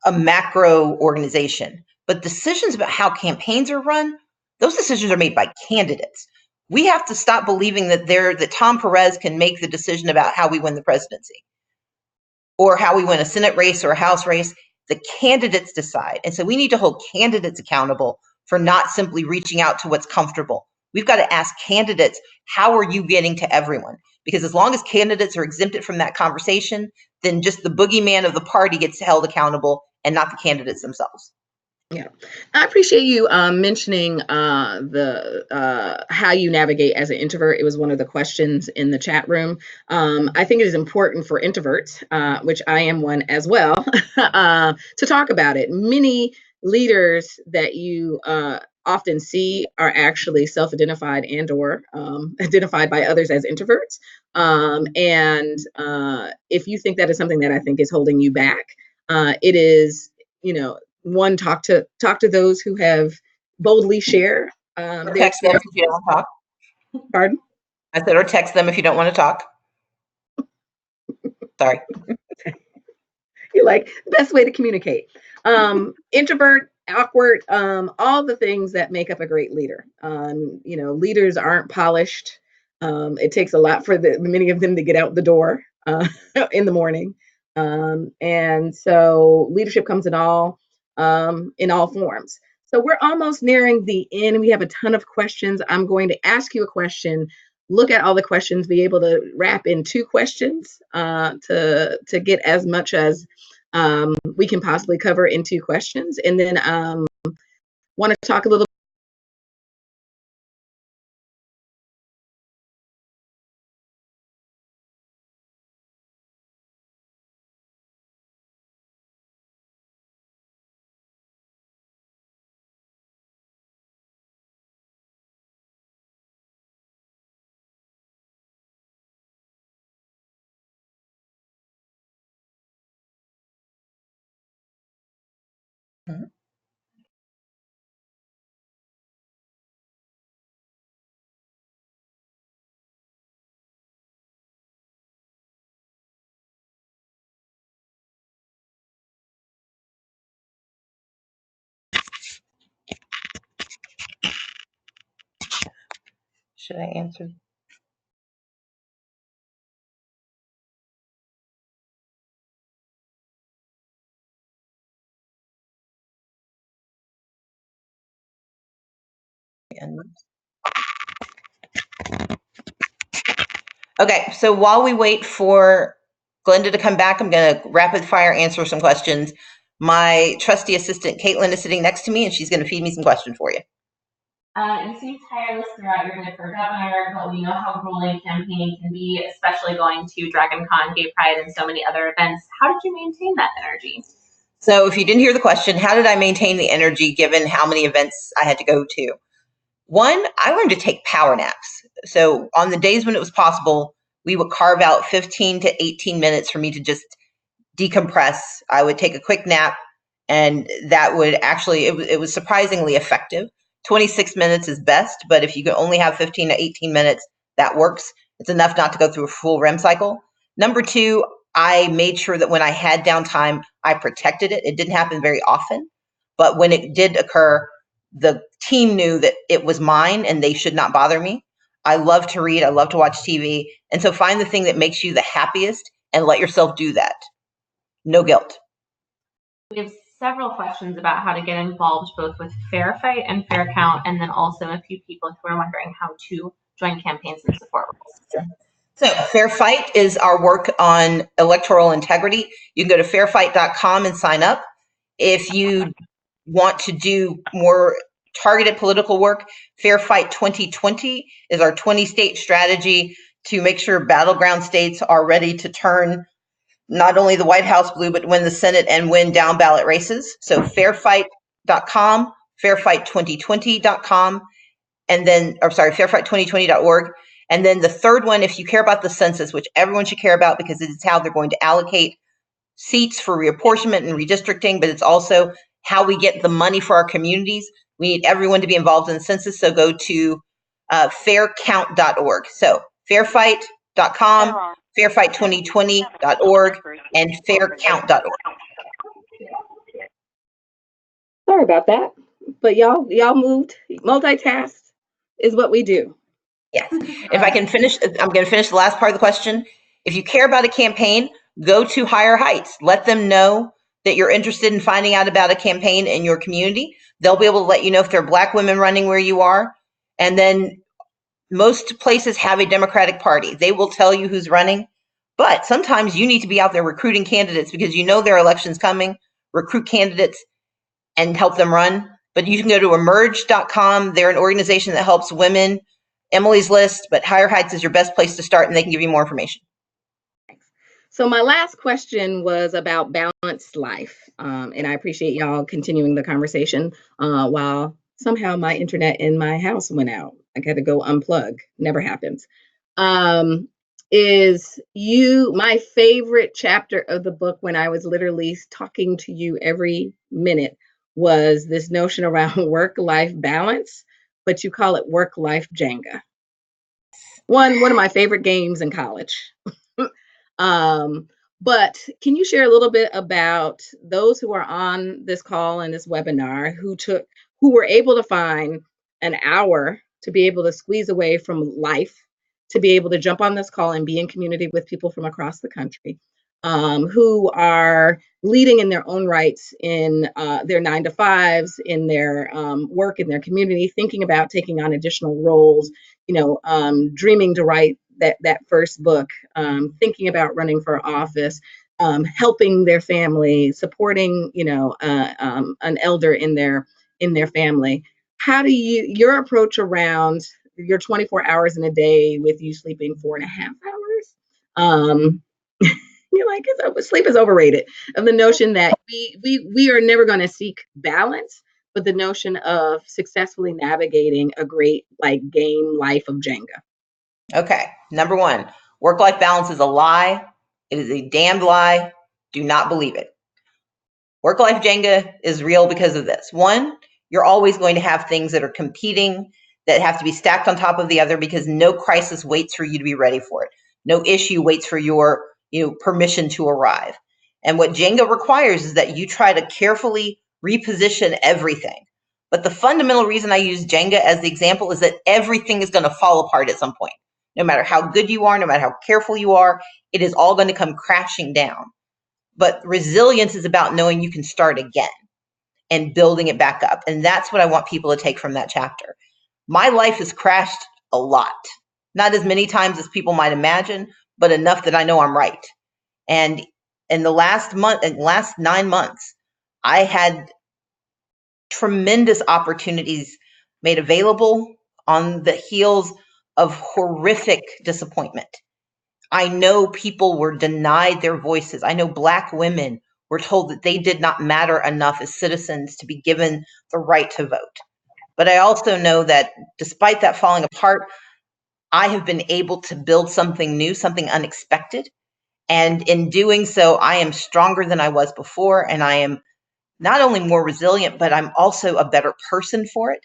a macro organization, but decisions about how campaigns are run, those decisions are made by candidates. We have to stop believing that Tom Perez can make the decision about how we win the presidency or how we win a Senate race or a House race. The candidates decide. And so we need to hold candidates accountable for not simply reaching out to what's comfortable. We've got to ask candidates, how are you getting to everyone? Because as long as candidates are exempted from that conversation, then just the boogeyman of the party gets held accountable and not the candidates themselves. Yeah, I appreciate you mentioning the how you navigate as an introvert. It was one of the questions in the chat room. I think it is important for introverts, which I am one as well, to talk about it. Many leaders that you often see are actually self-identified and/or identified by others as introverts. And if you think that is something that I think is holding you back, it is, you know, one, talk to those who have boldly share Or their text them if experience. you don't want to talk. Pardon? I said, or text them if you don't want to talk. Sorry. You like best way to communicate. Introvert, awkward, all the things that make up a great leader. Leaders aren't polished. It takes a lot for many of them to get out the door in the morning. And so leadership comes in all forms. So we're almost nearing the end. We have a ton of questions. I'm going to ask you a question, look at all the questions, be able to wrap in two questions to get as much as we can possibly cover in two questions. And then want to talk a little Mhm. Should I answer? Okay, so while we wait for Glenda to come back, I'm going to rapid fire answer some questions. My trusty assistant, Caitlin, is sitting next to me, and she's going to feed me some questions for you. You seem tireless throughout your bid for governor, but we know how grueling campaigning can be, especially going to Dragon Con, Gay Pride, and so many other events. How did you maintain that energy? So if you didn't hear the question, how did I maintain the energy given how many events I had to go to? One, I learned to take power naps. So on the days when it was possible, we would carve out 15 to 18 minutes for me to just decompress. I would take a quick nap, and that would actually, it was surprisingly effective. 26 minutes is best, but if you can only have 15 to 18 minutes, that works. It's enough not to go through a full REM cycle. Number two, I made sure that when I had downtime, I protected it. It didn't happen very often, but when it did occur, the team knew that it was mine and they should not bother me. I love to read, I love to watch TV. And so find the thing that makes you the happiest and let yourself do that. No guilt. We have several questions about how to get involved both with Fair Fight and Fair Count, and then also a few people who are wondering how to join campaigns and support roles. So Fair Fight is our work on electoral integrity. You can go to fairfight.com and sign up. If you want to do more targeted political work, Fair Fight 2020 is our 20-state strategy to make sure battleground states are ready to turn not only the White House blue, but win the Senate and win down ballot races. So fairfight.com, fairfight2020.com, and then, or sorry, fairfight2020.org. And then the third one, if you care about the census, which everyone should care about because it is how they're going to allocate seats for reapportionment and redistricting, but it's also how we get the money for our communities. We need everyone to be involved in the census, so go to faircount.org. So fairfight.com, fairfight2020.org, and faircount.org. Sorry about that, but y'all moved. Multitask is what we do. Yes. If I can finish, I'm going to finish the last part of the question. If you care about a campaign, go to Higher Heights. Let them know that you're interested in finding out about a campaign in your community. They'll be able to let you know if there are Black women running where you are. And then most places have a Democratic Party. They will tell you who's running. But sometimes you need to be out there recruiting candidates because you know there are elections coming. Recruit candidates. and help them run. But you can go to emerge.com. They're an organization that helps women. Emily's List, but Higher Heights is your best place to start, and they can give you more information. So my last question was about balanced life. And I appreciate y'all continuing the conversation while somehow my internet in my house went out. I got to go unplug. Never happens. My favorite chapter of the book, when I was literally talking to you every minute, was this notion around work-life balance, but you call it work-life Jenga. One of my favorite games in college. But can you share a little bit about those who are on this call and this webinar who were able to find an hour to be able to squeeze away from life to be able to jump on this call and be in community with people from across the country, who are leading in their own rights in their 9-to-5s, in their work, in their community, thinking about taking on additional roles, dreaming to write that first book, thinking about running for office, helping their family, supporting, an elder in their family. How do your approach around your 24 hours in a day with you sleeping 4.5 hours? You're like, sleep is overrated. Of the notion that we are never going to seek balance, but the notion of successfully navigating a great game life of Jenga. Okay, number one, work-life balance is a lie. It is a damned lie. Do not believe it. Work-life Jenga is real because of this. One, you're always going to have things that are competing, that have to be stacked on top of the other, because no crisis waits for you to be ready for it. No issue waits for your permission to arrive. And what Jenga requires is that you try to carefully reposition everything. But the fundamental reason I use Jenga as the example is that everything is going to fall apart at some point. No matter how good you are, no matter how careful you are, it is all going to come crashing down. But resilience is about knowing you can start again and building it back up. And that's what I want people to take from that chapter. My life has crashed a lot. Not as many times as people might imagine, but enough that I know I'm right. And in the last 9 months, I had tremendous opportunities made available on the heels of horrific disappointment. I know people were denied their voices. I know Black women were told that they did not matter enough as citizens to be given the right to vote. But I also know that despite that falling apart, I have been able to build something new, something unexpected. And in doing so, I am stronger than I was before. And I am not only more resilient, but I'm also a better person for it.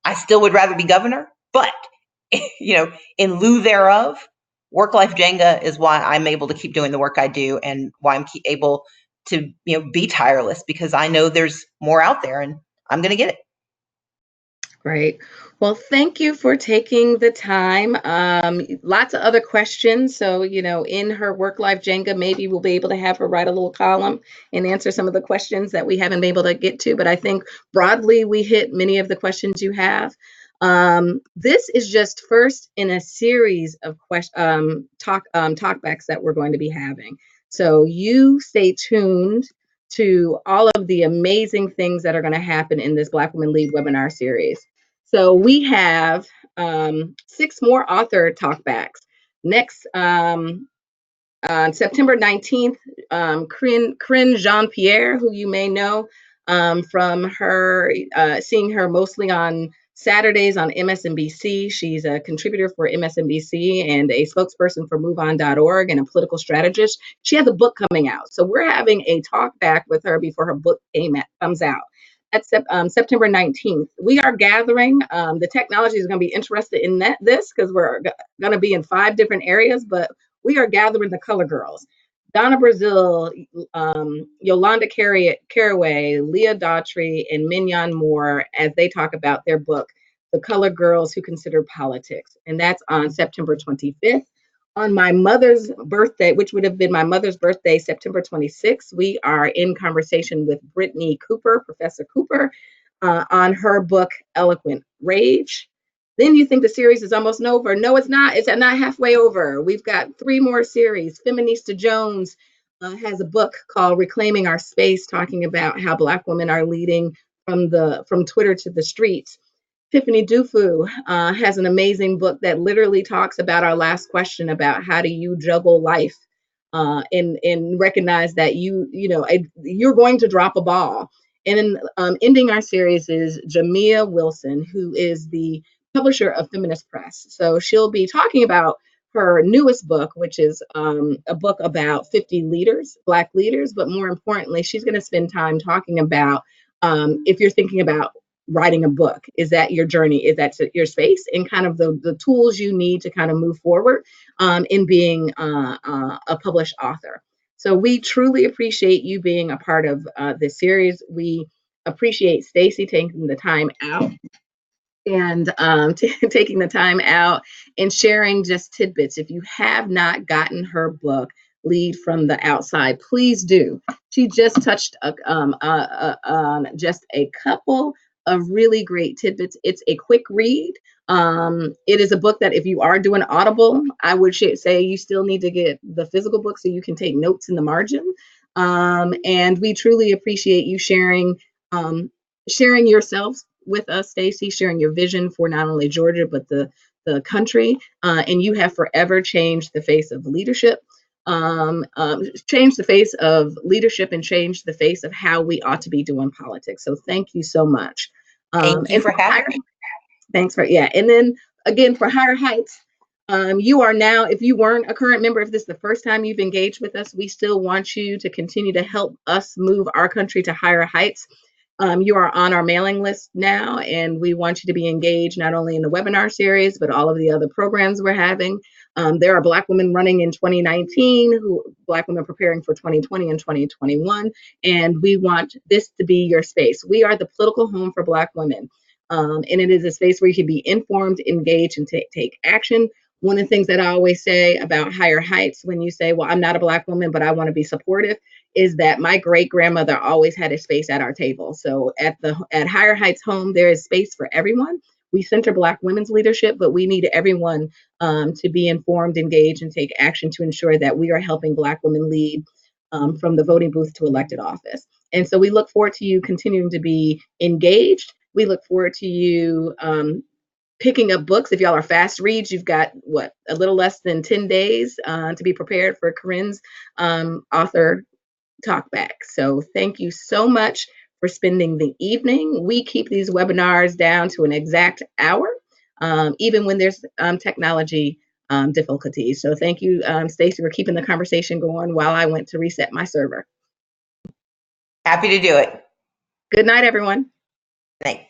I still would rather be governor, but in lieu thereof, work-life Jenga is why I'm able to keep doing the work I do, and why I'm able to be tireless, because I know there's more out there and I'm going to get it. Great. Well, thank you for taking the time. Lots of other questions. So, in her work-life Jenga, maybe we'll be able to have her write a little column and answer some of the questions that we haven't been able to get to. But I think broadly, we hit many of the questions you have. This is just first in a series of talkbacks that we're going to be having. So you stay tuned to all of the amazing things that are going to happen in this Black Women Lead webinar series. So we have 6 more author talkbacks. Next, on September 19th, Corinne Jean-Pierre, who you may know from her, seeing her mostly on Saturdays on MSNBC. She's a contributor for MSNBC and a spokesperson for MoveOn.org and a political strategist. She has a book coming out. So we're having a talk back with her before her book comes out. At September 19th. We are gathering. The technology is going to be interested in this because we're going to be in 5 different areas, but we are gathering the color girls. Donna Brazil, Yolanda Caraway, Leah Daughtry, and Mignon Moore, as they talk about their book, The Color Girls Who Consider Politics. And that's on September 25th. On my mother's birthday, which would have been my mother's birthday, September 26th, we are in conversation with Brittany Cooper, Professor Cooper, on her book, Eloquent Rage. Then you think the series is almost over. No, it's not. It's not halfway over. We've got 3 more series. Feminista Jones has a book called Reclaiming Our Space, talking about how Black women are leading from Twitter to the streets. Tiffany Dufu has an amazing book that literally talks about our last question about how do you juggle life and recognize that you're going to drop a ball. And ending our series is Jamia Wilson, who is the publisher of Feminist Press. So she'll be talking about her newest book, which is a book about 50 leaders, Black leaders. But more importantly, she's going to spend time talking about if you're thinking about writing a book, is that your journey, is that your space, and kind of the tools you need to kind of move forward in being a published author. So we truly appreciate you being a part of this series. We appreciate Stacey taking the time out and taking the time out and sharing just tidbits. If you have not gotten her book, Lead from the Outside, please do. She just touched just a couple of really great tidbits. It's a quick read. It is a book that if you are doing Audible, I would say you still need to get the physical book so you can take notes in the margin. And we truly appreciate you sharing yourselves with us, Stacey, sharing your vision for not only Georgia, but the country. And you have forever changed the face of leadership, changed the face of leadership and changed the face of how we ought to be doing politics. So thank you so much. Thank you for having me. Thanks for, yeah. And then again, for Higher Heights, you are now, if you weren't a current member, if this is the first time you've engaged with us, we still want you to continue to help us move our country to higher heights. You are on our mailing list now, and we want you to be engaged not only in the webinar series, but all of the other programs we're having. There are Black women running in 2019, Black women preparing for 2020 and 2021, and we want this to be your space. We are the political home for Black women, and it is a space where you can be informed, engaged, and take action. One of the things that I always say about Higher Heights, when you say, well, I'm not a Black woman, but I want to be supportive, is that my great-grandmother always had a space at our table. So at Higher Heights Home, there is space for everyone. We center Black women's leadership, but we need everyone to be informed, engaged, and take action to ensure that we are helping Black women lead from the voting booth to elected office. And so we look forward to you continuing to be engaged. We look forward to you picking up books. If y'all are fast reads, you've got a little less than 10 days to be prepared for Corinne's author Talkback. So thank you so much for spending the evening. We keep these webinars down to an exact hour, even when there's technology difficulties. So thank you, Stacey, for keeping the conversation going while I went to reset my server. Happy to do it. Good night, everyone. Night.